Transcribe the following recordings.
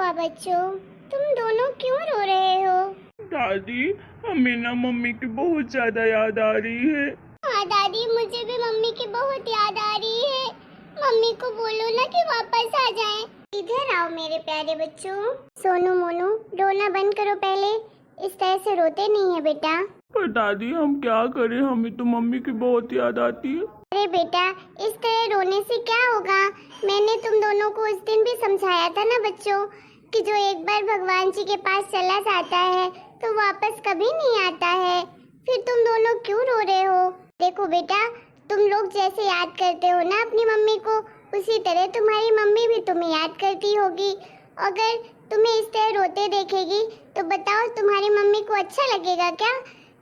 हुआ बच्चों? तुम दोनों क्यों रो रहे हो? दादी, हमें ना मम्मी की बहुत ज्यादा याद आ रही है। हाँ दादी, मुझे भी मम्मी की बहुत याद आ रही है। मम्मी को बोलो ना कि वापस आ जाएं। इधर आओ मेरे प्यारे बच्चों। सोनू मोनू, रोना बंद करो पहले। इस तरह से रोते नहीं है बेटा। पर दादी, हम क्या करें, हमें तो मम्मी की बहुत याद आती है। अरे बेटा, इस तरह रोने से क्या होगा? मैंने तुम दोनों को उस दिन भी समझाया था ना बच्चों कि जो एक बार भगवान जी के पास चला जाता है तो वापस कभी नहीं आता है। फिर तुम दोनों क्यों रो रहे हो? देखो बेटा, तुम लोग जैसे याद करते हो ना अपनी मम्मी को, उसी तरह तुम्हारी मम्मी भी तुम्हें याद करती होगी। अगर तुम्हें इस तरह रोते देखेगी तो बताओ तुम्हारी मम्मी को अच्छा लगेगा क्या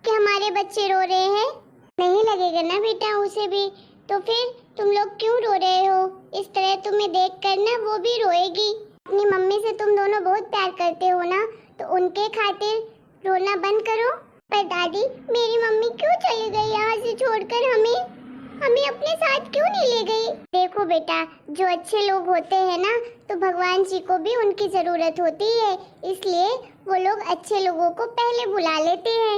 कि हमारे बच्चे रो रहे हैं? नहीं लगेगा ना बेटा उसे भी। तो फिर तुम लोग क्यों रो रहे हो? इस तरह तुम्हें देखकर ना वो भी रोएगी। अपनी मम्मी से तुम दोनों बहुत प्यार करते हो ना, तो उनके खातिर रोना बंद करो। पर दादी, मेरी मम्मी क्यों चली गई यहाँ से छोड़कर हमें? हमें अपने साथ क्यों नहीं ले गई? देखो बेटा, जो अच्छे लोग होते हैं ना, तो भगवान जी को भी उनकी जरूरत होती है, इसलिए वो लोग अच्छे लोगों को पहले बुला लेते हैं।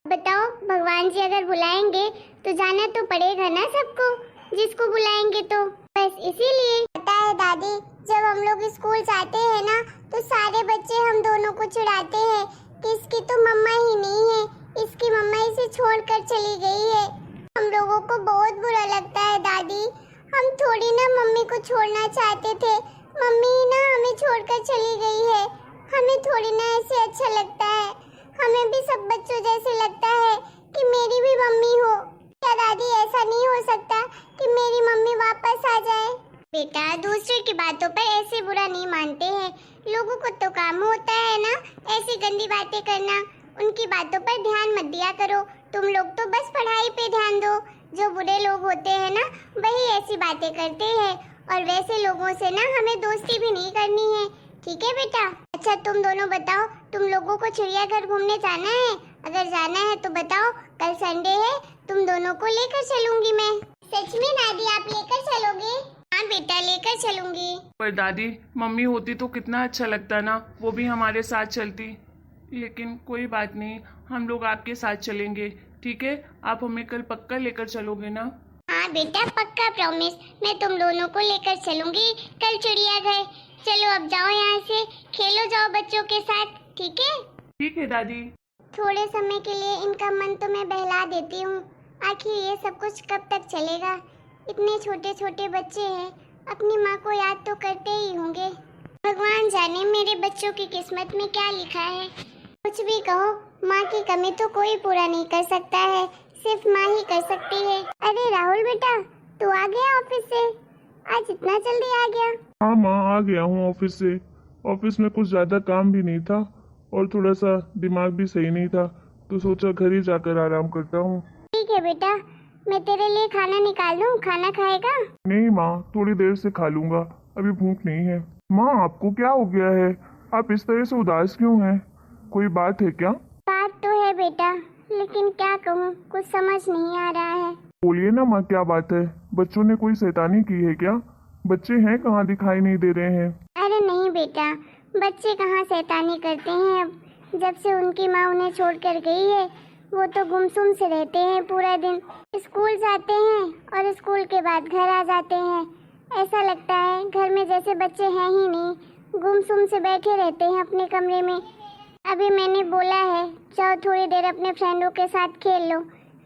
बताओ, भगवान जी अगर बुलाएंगे तो जाना तो पड़ेगा ना सबको, जिसको बुलाएंगे तो। बस इसीलिए पता है दादी, जब हम लोग स्कूल जाते हैं ना तो सारे बच्चे हम दोनों को चिढ़ाते हैं कि इसकी तो मम्मा ही नहीं है, इसकी मम्मा इसे छोड़कर चली गई है। हम लोगों को बहुत बुरा लगता है दादी। हम थोड़ी ना मम्मी को छोड़ना चाहते थे, मम्मी ही ना हमें छोड़कर चली गई है। हमें थोड़ी ना ऐसे अच्छा लगता है। हमें भी सब बच्चों जैसे लगता है कि मेरी भी मम्मी हो। क्या दादी, ऐसा नहीं हो सकता कि मेरी मम्मी वापस आ जाए? बेटा, दूसरे की बातों पर ऐसे बुरा नहीं मानते हैं। लोगों को तो काम होता है ना ऐसी गंदी बातें करना। उनकी बातों पर ध्यान मत दिया करो। तुम लोग तो बस पढ़ाई पे ध्यान दो। जो बुरे लोग होते हैं ना, वही ऐसी बातें करते हैं, और वैसे लोगों से ना हमें दोस्ती भी नहीं करनी है। ठीक है बेटा? अच्छा, तुम दोनों बताओ, तुम लोगों को चिड़ियाघर घूमने जाना है? अगर जाना है तो बताओ, कल संडे है, तुम दोनों को लेकर चलूंगी मैं। सच में दादी, आप लेकर चलोगे? हाँ बेटा, लेकर चलूंगी। पर दादी, मम्मी होती तो कितना अच्छा लगता ना, वो भी हमारे साथ चलती। लेकिन कोई बात नहीं, हम लोग आपके साथ चलेंगे। ठीक है? आप हमें कल पक्का लेकर चलोगे ना? हाँ बेटा, पक्का प्रॉमिस। मैं तुम दोनों को लेकर चलूंगी कल चिड़ियाघर। चलो अब जाओ यहाँ से, खेलो जाओ बच्चों के साथ। ठीक है? ठीक है दादी। थोड़े समय के लिए इनका मन तो मैं बहला देती हूँ। आखिर ये सब कुछ कब तक चलेगा? इतने छोटे छोटे बच्चे हैं, अपनी माँ को याद तो करते ही होंगे। भगवान जाने मेरे बच्चों की किस्मत में क्या लिखा है। कुछ भी कहो, माँ की कमी तो कोई पूरा नहीं कर सकता है, सिर्फ माँ ही कर सकती है। अरे राहुल बेटा, तू आ गया ऑफिस से? आज इतना जल्दी आ गया? हाँ माँ, आ गया हूँ ऑफिस से। ऑफिस में कुछ ज़्यादा काम भी नहीं था और थोड़ा सा दिमाग भी सही नहीं था, तो सोचा घर ही जाकर आराम करता हूँ। ठीक है बेटा, मैं तेरे लिए खाना निकाल दूँ, खाना खाएगा? नहीं माँ, थोड़ी देर से खा लूँगा, अभी भूख नहीं है। माँ, आपको क्या हो गया है? आप इस तरह से उदास क्यों हैं? कोई बात है क्या? बात तो है बेटा, लेकिन क्या कहूँ, कुछ समझ नहीं आ रहा है। बोलिए ना माँ, क्या बात है? बच्चों ने कोई शैतानी की है क्या? बच्चे हैं कहाँ, दिखाई नहीं दे रहे हैं? अरे नहीं बेटा, बच्चे कहाँ शैतानी करते हैं। अब जब से उनकी माँ उन्हें छोड़ कर गई है, वो तो गुमसुम से रहते हैं पूरा दिन। स्कूल जाते हैं और स्कूल के बाद घर आ जाते हैं। ऐसा लगता है घर में जैसे बच्चे हैं ही नहीं, गुमसुम से बैठे रहते हैं अपने कमरे में। अभी मैंने बोला है जाओ थोड़ी देर अपने फ्रेंडों के साथ खेल लो,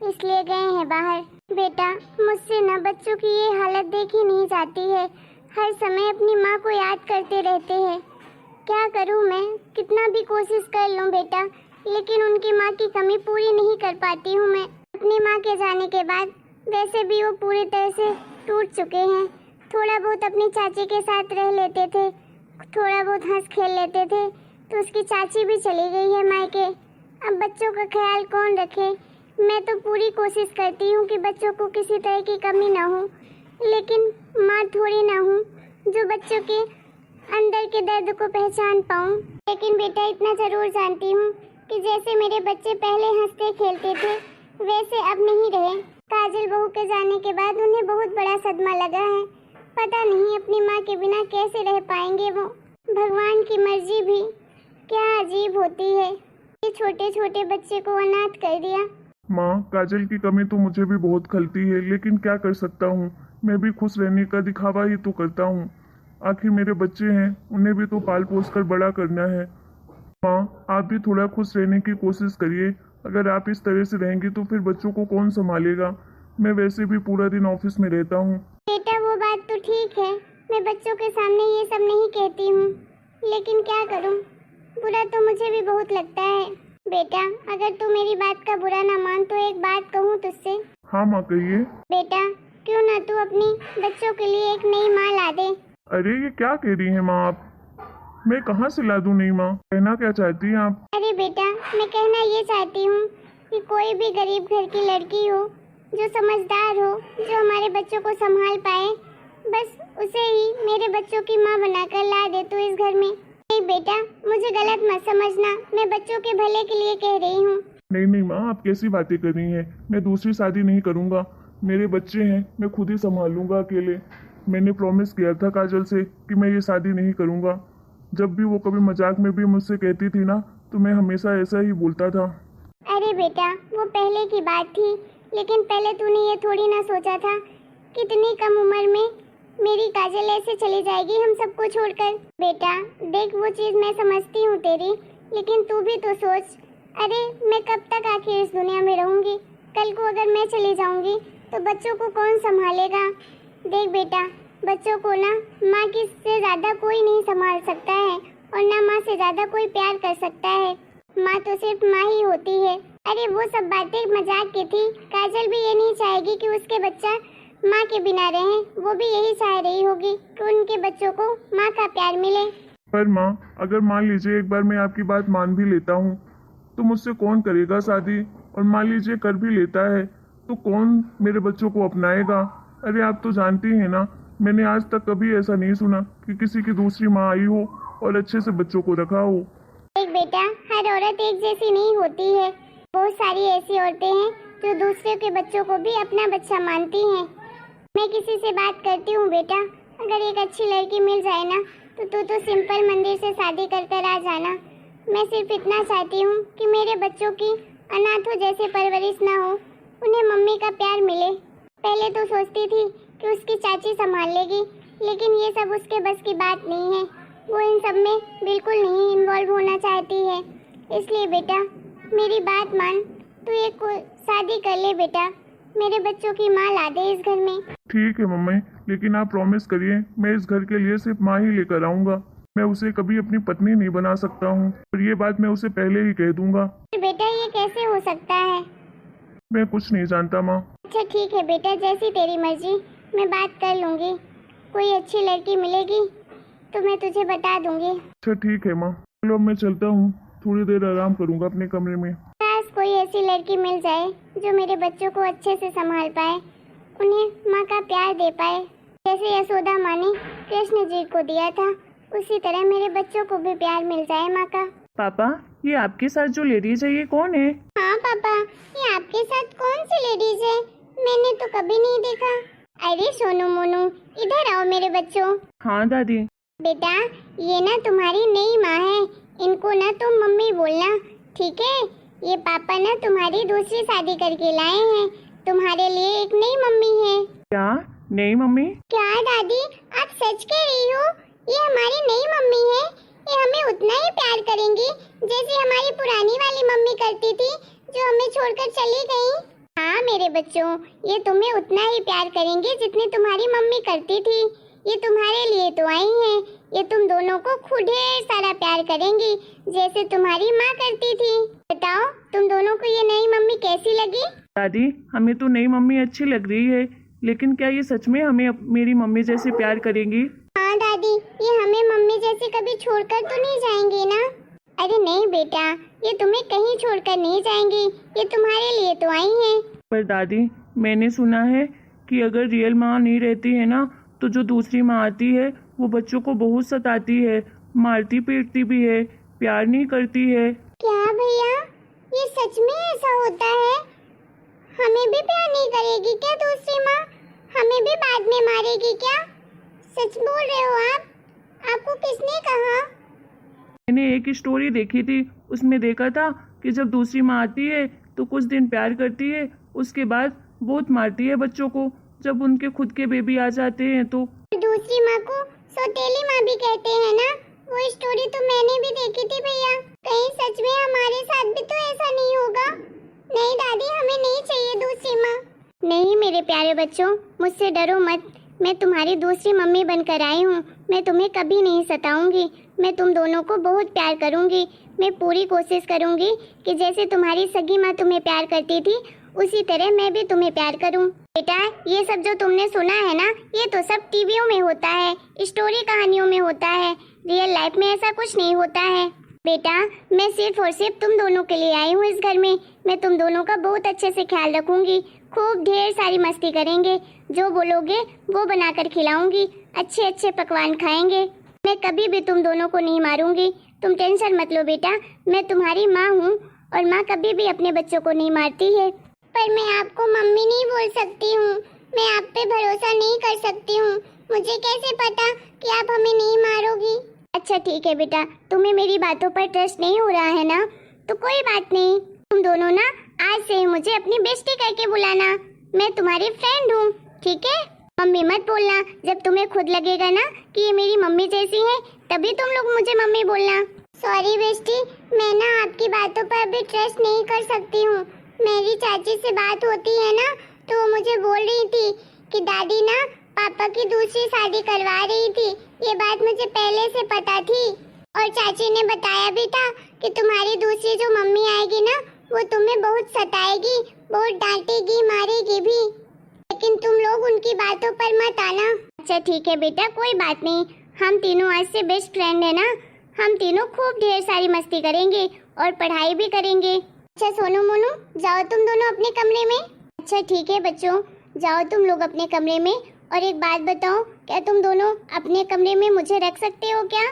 इसलिए गए हैं बाहर। बेटा, मुझसे ना बच्चों की ये हालत देखी नहीं जाती है, हर समय अपनी माँ को याद करते रहते हैं। क्या करूँ मैं? कितना भी कोशिश कर लूँ बेटा, लेकिन उनकी माँ की कमी पूरी नहीं कर पाती हूँ मैं। अपनी माँ के जाने के बाद वैसे भी वो पूरी तरह से टूट चुके हैं। थोड़ा बहुत अपनी चाची के साथ रह लेते थे, थोड़ा बहुत हंस खेल लेते थे, तो उसकी चाची भी चली गई है मायके। अब बच्चों का ख्याल कौन रखे? मैं तो पूरी कोशिश करती हूँ कि बच्चों को किसी तरह की कमी ना हो, लेकिन माँ थोड़ी ना हूँ जो बच्चों के अंदर के दर्द को पहचान पाऊँ। लेकिन बेटा, इतना जरूर जानती हूँ कि जैसे मेरे बच्चे पहले हंसते खेलते थे, वैसे अब नहीं रहे। काजल बहू के जाने के बाद उन्हें बहुत बड़ा सदमा लगा है। पता नहीं अपनी माँ के बिना कैसे रह पाएंगे वो। भगवान की मर्जी भी क्या अजीब होती है। ये छोटे छोटे बच्चे को अनाथ कर दिया। माँ, काजल की कमी तो मुझे भी बहुत खलती है, लेकिन क्या कर सकता हूँ। मैं भी खुश रहने का दिखावा ही तो करता हूँ। आखिर मेरे बच्चे हैं, उन्हें भी तो पाल पोस कर बड़ा करना है। माँ, आप भी थोड़ा खुश रहने की कोशिश करिए। अगर आप इस तरह से रहेंगी तो फिर बच्चों को कौन संभालेगा। मैं वैसे भी पूरा दिन ऑफिस में रहता हूँ। बेटा वो बात तो ठीक है, मैं बच्चों के सामने ये सब नहीं कहती हूँ, लेकिन क्या करूँ, बुरा तो मुझे भी बहुत लगता है। बेटा अगर तू मेरी बात का बुरा ना मान तो एक बात कहूँ तुझसे। हाँ माँ, कहिए। बेटा क्यों ना तू अपनी बच्चों के लिए एक नई माँ ला दे। अरे ये क्या कह रही हैं माँ आप? मैं कहाँ से ला दूँ नई माँ? कहना क्या चाहती हैं आप? अरे बेटा मैं कहना ये चाहती हूँ कि कोई भी गरीब घर की लड़की हो, जो समझदार हो, जो हमारे बच्चों को संभाल पाए, बस उसे ही मेरे बच्चों की माँ बनाकर ला दे तू इस घर में। नहीं बेटा मुझे गलत मत समझना, मैं बच्चों के भले के लिए कह रही हूँ। नहीं नहीं माँ, आप कैसी बातें कर रही हैं? मैं दूसरी शादी नहीं करूँगा। मेरे बच्चे हैं, मैं खुद ही संभाल लूँगा अकेले। मैंने प्रॉमिस किया था काजल से कि मैं ये शादी नहीं करूँगा। जब भी वो कभी मजाक में भी मुझसे कहती थी ना, तो मैं हमेशा ऐसा ही बोलता था। अरे बेटा वो पहले की बात थी, लेकिन पहले तूने ये थोड़ी ना सोचा था कितनी कम उम्र में मेरी काजल ऐसे चली जाएगी हम सबको छोड़कर। बेटा देख वो चीज मैं समझती हूँ तेरी, लेकिन तू भी तो सोच। अरे मैं कब तक आखिर इस दुनिया में रहूंगी? कल को अगर मैं चली जाऊंगी तो बच्चों को कौन संभालेगा? देख बेटा बच्चों को ना माँ की से ज्यादा कोई नहीं संभाल सकता है, और ना माँ से ज्यादा कोई प्यार कर सकता है। माँ तो सिर्फ माँ ही होती है। अरे वो सब बातें मजाक की थी। काजल भी ये नहीं चाहेगी कि उसके बच्चा माँ के बिना रहे, वो भी यही चाह रही होगी कि उनके बच्चों को माँ का प्यार मिले। पर माँ, अगर मान लीजिए एक बार मैं आपकी बात मान भी लेता हूँ तो मुझसे कौन करेगा शादी? और मान लीजिए कर भी लेता है तो कौन मेरे बच्चों को अपनाएगा? अरे आप तो जानती हैं ना, मैंने आज तक कभी ऐसा नहीं सुना कि किसी की दूसरी माँ आई हो और अच्छे से बच्चों को रखा हो। एक बेटा हर औरत एक जैसी नहीं होती है। बहुत सारी ऐसी औरतें हैं जो दूसरे के बच्चों को भी अपना बच्चा मानती हैं। मैं किसी से बात करती हूँ बेटा, अगर एक अच्छी लड़की मिल जाए ना तो तू तो सिंपल मंदिर से शादी कर कर आ जाना। मैं सिर्फ इतना चाहती हूँ कि मेरे बच्चों की अनाथों जैसे परवरिश ना हो, उन्हें मम्मी का प्यार मिले। पहले तो सोचती थी कि उसकी चाची संभाल लेगी, लेकिन ये सब उसके बस की बात नहीं है। वो इन सब में बिल्कुल नहीं इन्वॉल्व होना चाहती है। इसलिए बेटा मेरी बात मान, तू एक शादी कर ले बेटा, मेरे बच्चों की माँ ला दे इस घर में। ठीक है मम्मी, लेकिन आप प्रॉमिस करिए मैं इस घर के लिए सिर्फ माँ ही लेकर आऊँगा। मैं उसे कभी अपनी पत्नी नहीं बना सकता हूँ, और ये बात मैं उसे पहले ही कह दूंगा। बेटा ये कैसे हो सकता है? मैं कुछ नहीं जानता माँ। अच्छा ठीक है बेटा, जैसी तेरी मर्जी, मैं बात कर लूँगी। कोई अच्छी लड़की मिलेगी तो मैं तुझे बता दूंगी। अच्छा ठीक है माँ, चलो अब मैं चलता हूँ, थोड़ी देर आराम करूँगा अपने कमरे में। काश कोई ऐसी लड़की मिल जाए जो मेरे बच्चों को अच्छे से संभाल पाए, उन्हें माँ का प्यार दे पाए। जैसे यशोदा माँ ने कृष्ण जी को दिया था, उसी तरह मेरे बच्चों को भी प्यार मिल जाए माँ का। पापा, ये आपके साथ जो लेडीज है ये कौन है? हाँ पापा, ये आपके साथ कौन सी लेडीज है? मैंने तो कभी नहीं देखा। अरे सोनू मोनू, इधर आओ मेरे बच्चों। हाँ दादी। बेटा ये ना तुम्हारी नई माँ है, इनको ना तुम मम्मी बोलना, ठीक है? ये पापा ना तुम्हारी दूसरी शादी करके लाए हैं, तुम्हारे लिए एक नई मम्मी है। क्या नई मम्मी? क्या दादी आप सच कह रही हो? ये हमारी नई मम्मी है। ये हमें उतना ही प्यार करेंगी जैसे हमारी पुरानी वाली मम्मी करती थी जो हमें छोड़कर चली गई। हाँ मेरे बच्चों, ये तुम्हें उतना ही प्यार करेंगी जितनी तुम्हारी मम्मी करती थी। ये तुम्हारे लिए तो आई हैं। ये तुम दोनों को खुद ढेर सारा प्यार करेंगी जैसे तुम्हारी माँ करती थी। बताओ तुम दोनों को ये नई मम्मी कैसी लगी? दादी हमें तो नई मम्मी अच्छी लग रही है, लेकिन क्या ये सच में हमें मेरी मम्मी जैसे प्यार करेंगी? हाँ दादी, ये हमें मम्मी जैसे कभी छोड़कर तो नहीं जाएंगी ना? अरे नहीं बेटा, ये तुम्हें कहीं छोड़कर नहीं जाएंगी, ये तुम्हारे लिए तो आई हैं। पर दादी मैंने सुना है कि अगर रियल माँ नहीं रहती है ना, तो जो दूसरी माँ आती है वो बच्चों को बहुत सताती है, मारती पीटती भी है, प्यार नहीं करती है। क्या भैया, ये सच में ऐसा होता है? हमें भी प्यार नहीं करेगी क्या दूसरी माँ? हमें भी बाद में मारेगी क्या? सच बोल रहे हो आप? आपको किसने कहा? मैंने एक स्टोरी देखी थी, उसमें देखा था कि जब दूसरी माँ आती है तो कुछ दिन प्यार करती है, उसके बाद बहुत मारती है बच्चों को जब उनके खुद के बेबी आ जाते हैं तो। दूसरी माँ को सौतेली माँ भी कहते हैं ना? वो स्टोरी तो मैंने भी देखी थी भैया। कहीं सच में हमारे साथ भी तो ऐसा नहीं होगा? नहीं दादी, हमें नहीं चाहिए दूसरी माँ। नहीं मेरे प्यारे बच्चों, मुझसे डरो मत। मैं तुम्हारी दूसरी मम्मी बनकर आई हूँ। मैं तुम्हें कभी नहीं सताऊंगी। मैं तुम दोनों को बहुत प्यार करूंगी। मैं पूरी कोशिश करूंगी कि जैसे तुम्हारी सगी माँ तुम्हें प्यार करती थी उसी तरह मैं भी तुम्हें प्यार करूं। बेटा, ये सब जो तुमने सुना है ना, ये तो सब टीवियों में होता है, स्टोरी कहानियों में होता है। रियल लाइफ में ऐसा कुछ नहीं होता है। बेटा, मैं सिर्फ और सिर्फ तुम दोनों के लिए आई हूँ इस घर में। मैं तुम दोनों का बहुत अच्छे से ख्याल रखूंगी। खूब ढेर सारी मस्ती करेंगे। जो बोलोगे वो बनाकर खिलाऊंगी। अच्छे अच्छे पकवान खाएंगे। मैं कभी भी तुम दोनों को नहीं मारूंगी। तुम टेंशन मत लो बेटा, मैं तुम्हारी माँ हूँ और माँ कभी भी अपने बच्चों को नहीं मारती है। पर मैं आपको मम्मी नहीं बोल सकती हूँ। मैं आप पे भरोसा नहीं कर सकती हूँ। मुझे कैसे पता कि आप हमें नहीं मारोगी? अच्छा ठीक है बेटा, तुम्हें मेरी बातों पर ट्रस्ट नहीं हो रहा है ना, तो कोई बात नहीं। तुम दोनों ना आज से ही मुझे अपनी बेस्टी करके बुलाना। मैं तुम्हारी फ्रेंड हूँ, ठीक है? मम्मी मत बोलना। जब तुम्हें खुद लगेगा ना कि ये मेरी मम्मी जैसी है, तभी तुम लोग मुझे मम्मी बोलना। सॉरी बेस्टी, मैं ना आपकी बातों पर अभी ट्रस्ट नहीं कर सकती हूँ। मेरी चाची से बात होती है ना, तो वो मुझे बोल रही थी कि दादी ना पापा की दूसरी शादी करवा रही थी। ये बात मुझे पहले से पता थी और चाची ने बताया भी था कि तुम्हारी दूसरी जो मम्मी आएगी ना, वो तुम्हें बहुत सताएगी, बहुत डांटेगी, मारेगी भी। लेकिन तुम लोग उनकी बातों पर मत आना। अच्छा ठीक है बेटा, कोई बात नहीं। हम तीनों आज से बेस्ट फ्रेंड है ना। हम तीनों खूब ढेर सारी मस्ती करेंगे और पढ़ाई भी करेंगे। अच्छा सोनू मोनू, जाओ तुम दोनों अपने कमरे में। अच्छा ठीक है बच्चों, जाओ तुम लोग अपने कमरे में। और एक बात बताओ, क्या तुम दोनों अपने कमरे में मुझे रख सकते हो क्या?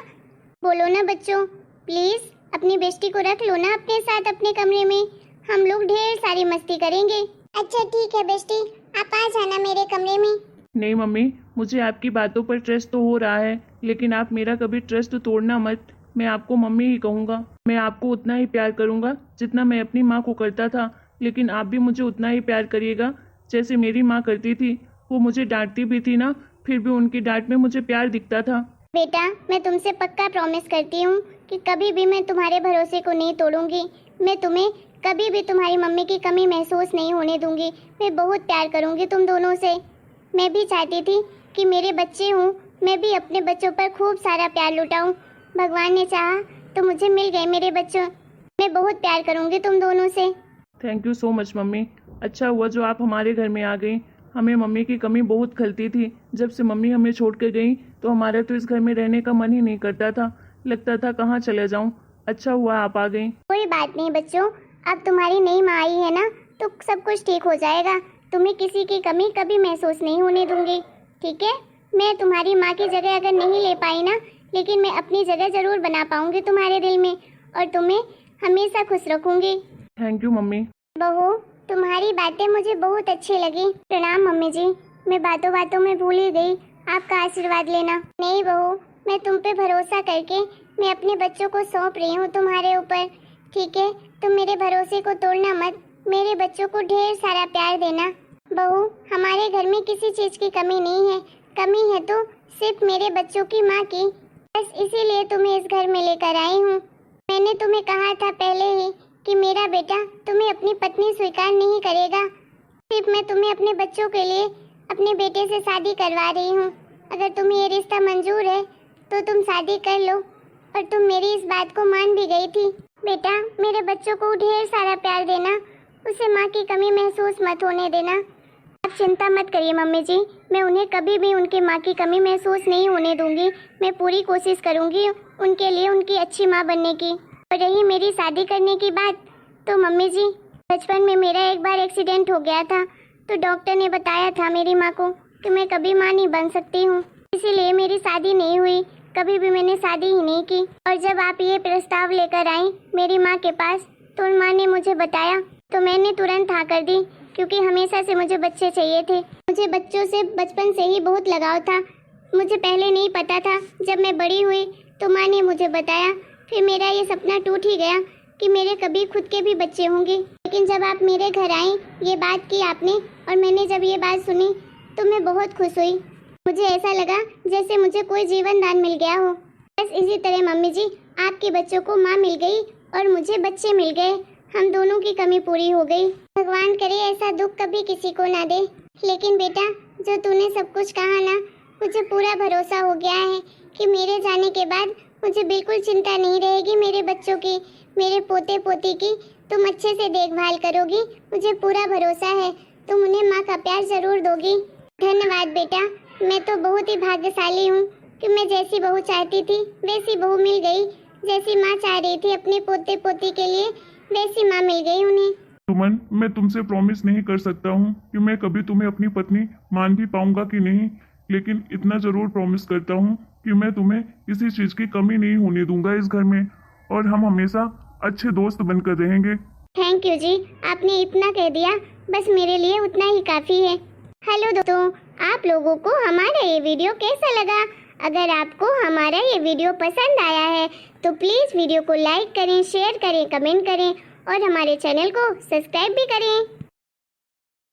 बोलो ना बच्चों, प्लीज अपनी बेस्टी को रख लो ना अपने साथ अपने कमरे में। हम लोग ढेर सारी मस्ती करेंगे। अच्छा ठीक है बेस्टी, आप आ जाना मेरे कमरे में। नहीं मम्मी, मुझे आपकी बातों पर ट्रस्ट तो हो रहा है, लेकिन आप मेरा कभी ट्रस्ट तोड़ना मत। मैं आपको मम्मी ही कहूँगा। मैं आपको उतना ही प्यार करूँगा जितना मैं अपनी माँ को करता था, लेकिन आप भी मुझे उतना ही प्यार करिएगा जैसे मेरी माँ करती थी। वो मुझे डांटती भी थी ना, फिर भी उनकी डांट में मुझे प्यार दिखता था। बेटा, मैं तुमसे पक्का प्रॉमिस करती हूँ कि कभी भी मैं तुम्हारे भरोसे को नहीं तोड़ूंगी। मैं तुम्हें कभी भी तुम्हारी मम्मी की कमी महसूस नहीं होने दूंगी। मैं बहुत प्यार करूंगी तुम दोनों से। मैं भी चाहती थी कि मेरे बच्चे हों, मैं भी अपने बच्चों पर खूब सारा प्यार लुटाऊं। भगवान ने चाहा तो मुझे मिल गए मेरे बच्चों। मैं बहुत प्यार करूंगी तुम दोनों से। Thank you so much mummy. अच्छा हुआ जो आप हमारे घर में आ गई। हमें मम्मी की कमी बहुत खलती थी। जब से मम्मी हमें छोड़ कर गई तो हमारा तो इस घर में रहने का मन ही नहीं करता था। लगता था कहाँ चले जाऊँ। अच्छा हुआ आप आ गई। कोई बात नहीं बच्चों, अब तुम्हारी नई माँ आई है ना, तो सब कुछ ठीक हो जाएगा। तुम्हें किसी की कमी कभी महसूस नहीं होने दूंगी, ठीक है? मैं तुम्हारी माँ की जगह अगर नहीं ले पाई ना, लेकिन मैं अपनी जगह जरूर बना पाऊंगी तुम्हारे दिल में और तुम्हें हमेशा खुश रखूंगी। Thank you mummy. बहू, तुम्हारी बातें मुझे बहुत अच्छी लगी। प्रणाम मम्मी जी। मैं बातों बातों में भूल ही गई, आपका आशीर्वाद लेना। नहीं बहू, मैं तुम पे भरोसा करके मैं अपने बच्चों को सौंप रही हूँ तुम्हारे ऊपर, ठीक है? तुम मेरे भरोसे को तोड़ना मत। मेरे बच्चों को ढेर सारा प्यार देना। बहू, हमारे घर में किसी चीज़ की कमी नहीं है। कमी है तो सिर्फ मेरे बच्चों की माँ की। बस इसीलिए तुम्हें इस घर में लेकर आई हूँ। मैंने तुम्हें कहा था पहले ही कि मेरा बेटा तुम्हें अपनी पत्नी स्वीकार नहीं करेगा। सिर्फ मैं तुम्हें अपने बच्चों के लिए अपने बेटे से शादी करवा रही हूँ। अगर तुम्हें ये रिश्ता मंजूर है तो तुम शादी कर लो। और तुम मेरी इस बात को मान भी गई थी। बेटा, मेरे बच्चों को ढेर सारा प्यार देना। उसे माँ की कमी महसूस मत होने देना। आप चिंता मत करिए मम्मी जी, मैं उन्हें कभी भी उनकी माँ की कमी महसूस नहीं होने दूंगी। मैं पूरी कोशिश करूंगी उनके लिए उनकी अच्छी माँ बनने की। और रही मेरी शादी करने की बात, तो मम्मी जी, बचपन में मेरा एक बार एक्सीडेंट हो गया था, तो डॉक्टर ने बताया था मेरी माँ को कि मैं कभी माँ नहीं बन सकती हूँ। इसीलिए मेरी शादी नहीं हुई। कभी भी मैंने शादी ही नहीं की। और जब आप ये प्रस्ताव लेकर आई मेरी माँ के पास, तो माँ ने मुझे बताया तो मैंने तुरंत हाँ कर दी, क्योंकि हमेशा से मुझे बच्चे चाहिए थे। मुझे बच्चों से बचपन से ही बहुत लगाव था। मुझे पहले नहीं पता था। जब मैं बड़ी हुई तो माँ ने मुझे बताया, फिर मेरा ये सपना टूट ही गया कि मेरे कभी खुद के भी बच्चे होंगे। लेकिन जब आप मेरे घर आई, ये बात की आपने, और मैंने जब ये बात सुनी तो मैं बहुत खुश हुई। मुझे ऐसा लगा जैसे मुझे कोई जीवन दान मिल गया हो। बस इसी तरह मम्मी जी, आपके बच्चों को माँ मिल गई और मुझे बच्चे मिल गए। हम दोनों की कमी पूरी हो गई। भगवान करे ऐसा दुख कभी किसी को ना दे। लेकिन बेटा, जो तूने सब कुछ कहा ना, मुझे पूरा भरोसा हो गया है कि मेरे जाने के बाद मुझे बिल्कुल चिंता नहीं रहेगी मेरे बच्चों की, मेरे पोते पोती की। तुम अच्छे से देखभाल करोगी, मुझे पूरा भरोसा है। तुम उन्हें माँ का प्यार जरूर दोगी। धन्यवाद बेटा, मैं तो बहुत ही भाग्यशाली हूँ कि मैं जैसी बहू चाहती थी वैसी बहू मिल गई। जैसी माँ चाह रही थी अपने पोते पोती के लिए, वैसी माँ मिल गई उन्हें। सुमन, मैं तुमसे प्रॉमिस नहीं कर सकता हूँ कि मैं कभी तुम्हें अपनी पत्नी मान भी पाऊंगा कि नहीं, लेकिन इतना जरूर प्रॉमिस करता हूँ कि मैं तुम्हें किसी चीज की कमी नहीं होने दूंगा इस घर में, और हम हमेशा अच्छे दोस्त बनकर रहेंगे। थैंक यू जी, आपने इतना कह दिया, बस मेरे लिए उतना ही काफी है। हेलो दोस्तों, आप लोगों को हमारा ये वीडियो कैसा लगा? अगर आपको हमारा ये वीडियो पसंद आया है तो प्लीज वीडियो को लाइक करें, शेयर करें, कमेंट करें और हमारे चैनल को सब्सक्राइब भी करें।